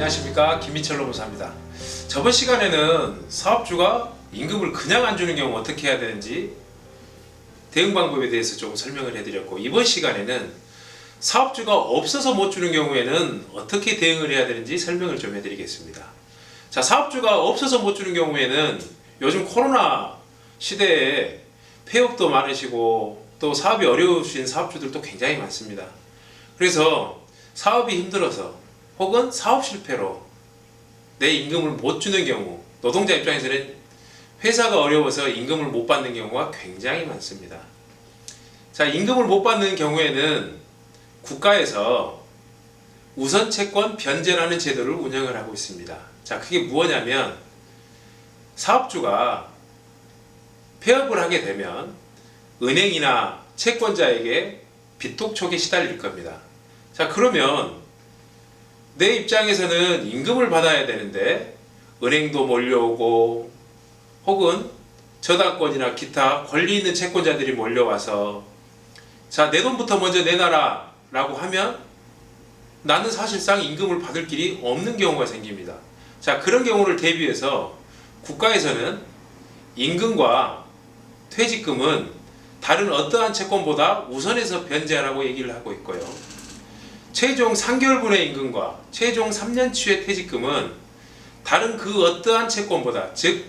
안녕하십니까, 김민철 노무사입니다. 저번 시간에는 사업주가 임금을 그냥 안 주는 경우 어떻게 해야 되는지 대응 방법에 대해서 좀 설명을 해드렸고, 이번 시간에는 사업주가 없어서 못 주는 경우에는 어떻게 대응을 해야 되는지 설명을 좀 해드리겠습니다. 자, 사업주가 없어서 못 주는 경우에는 요즘 코로나 시대에 폐업도 많으시고 또 사업이 어려우신 사업주들도 굉장히 많습니다. 그래서 사업이 힘들어서 혹은 사업 실패로 내 임금을 못 주는 경우, 노동자 입장에서는 회사가 어려워서 임금을 못 받는 경우가 굉장히 많습니다. 자, 임금을 못 받는 경우에는 국가에서 우선채권 변제라는 제도를 운영을 하고 있습니다. 자, 그게 무엇냐면 사업주가 폐업을 하게 되면 은행이나 채권자에게 빚독촉에 시달릴 겁니다. 자, 그러면 내 입장에서는 임금을 받아야 되는데 은행도 몰려오고 혹은 저당권이나 기타 권리 있는 채권자들이 몰려와서 자, 내 돈부터 먼저 내놔라 라고 하면 나는 사실상 임금을 받을 길이 없는 경우가 생깁니다. 자, 그런 경우를 대비해서 국가에서는 임금과 퇴직금은 다른 어떠한 채권보다 우선해서 변제하라고 얘기를 하고 있고요. 최종 3개월분의 임금과 최종 3년치의 퇴직금은 다른 그 어떠한 채권보다, 즉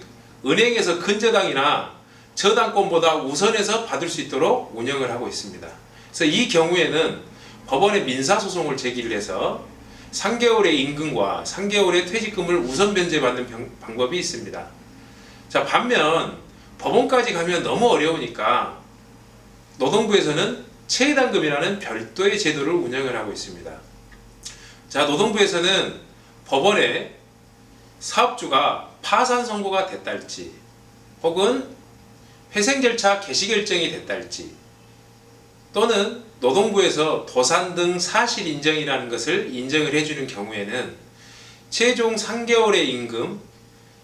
은행에서 근저당이나 저당권보다 우선해서 받을 수 있도록 운영을 하고 있습니다. 그래서 이 경우에는 법원에 민사소송을 제기를 해서 3개월의 임금과 3개월의 퇴직금을 우선 변제받는 방법이 있습니다. 자, 반면 법원까지 가면 너무 어려우니까 노동부에서는 최해당금이라는 별도의 제도를 운영을 하고 있습니다. 자, 노동부에서는 법원에 사업주가 파산 선고가 됐다 할지 혹은 회생 절차 개시 결정이 됐다 할지 또는 노동부에서 도산 등 사실 인정이라는 것을 인정을 해주는 경우에는 최종 3개월의 임금,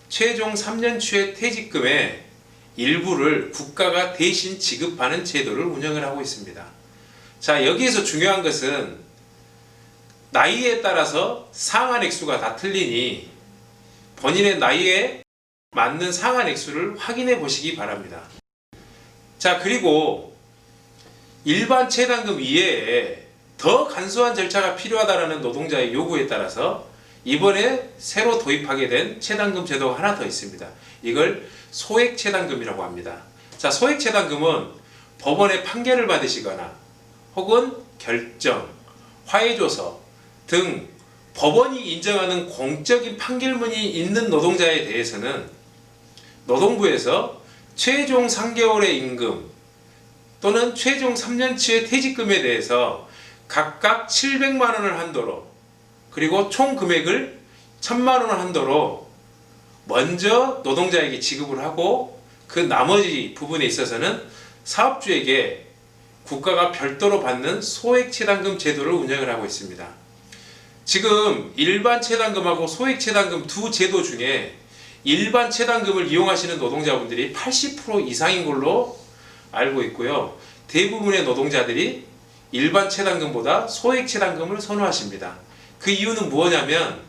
최종 3년치의 퇴직금의 일부를 국가가 대신 지급하는 제도를 운영을 하고 있습니다. 자, 여기에서 중요한 것은 나이에 따라서 상한 액수가 다 틀리니 본인의 나이에 맞는 상한 액수를 확인해 보시기 바랍니다. 자, 그리고 일반 최당금 이외에 더 간소한 절차가 필요하다는 노동자의 요구에 따라서 이번에 새로 도입하게 된 최당금 제도가 하나 더 있습니다. 이걸 소액 최당금이라고 합니다. 자, 소액 최당금은 법원의 판결을 받으시거나 혹은 결정, 화해조서 등 법원이 인정하는 공적인 판결문이 있는 노동자에 대해서는 노동부에서 최종 3개월의 임금 또는 최종 3년치의 퇴직금에 대해서 각각 700만 원을 한도로, 그리고 총 금액을 1000만 원을 한도로 먼저 노동자에게 지급을 하고 그 나머지 부분에 있어서는 사업주에게 국가가 별도로 받는 소액 최당금 제도를 운영을 하고 있습니다. 지금 일반 최당금하고 소액 최당금 두 제도 중에 일반 최당금을 이용하시는 노동자분들이 80% 이상인 걸로 알고 있고요. 대부분의 노동자들이 일반 최당금보다 소액 최당금을 선호하십니다. 그 이유는 무엇이냐면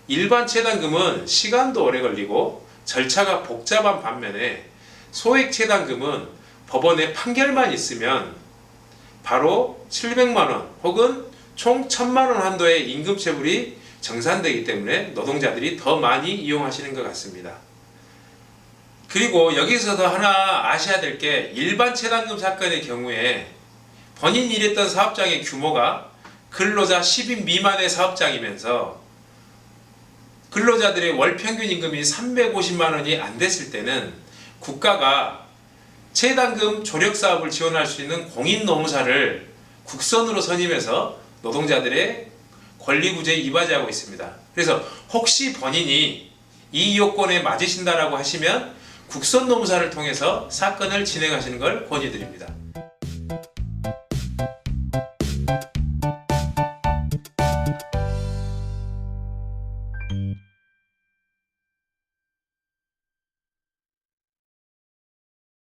일반 최당금은 시간도 오래 걸리고 절차가 복잡한 반면에 소액 최당금은 법원의 판결만 있으면 바로 700만 원 혹은 총 1000만 원 한도의 임금 체불이 정산되기 때문에 노동자들이 더 많이 이용하시는 것 같습니다. 그리고 여기서 더 하나 아셔야 될 게, 일반 최당금 사건의 경우에 본인이 일했던 사업장의 규모가 근로자 10인 미만의 사업장이면서 근로자들의 월 평균 임금이 350만 원이 안 됐을 때는 국가가 최당금 조력사업을 지원할 수 있는 공인노무사를 국선으로 선임해서 노동자들의 권리구제에 이바지하고 있습니다. 그래서 혹시 본인이 이 요건에 맞으신다라고 하시면 국선노무사를 통해서 사건을 진행하시는 걸 권유드립니다.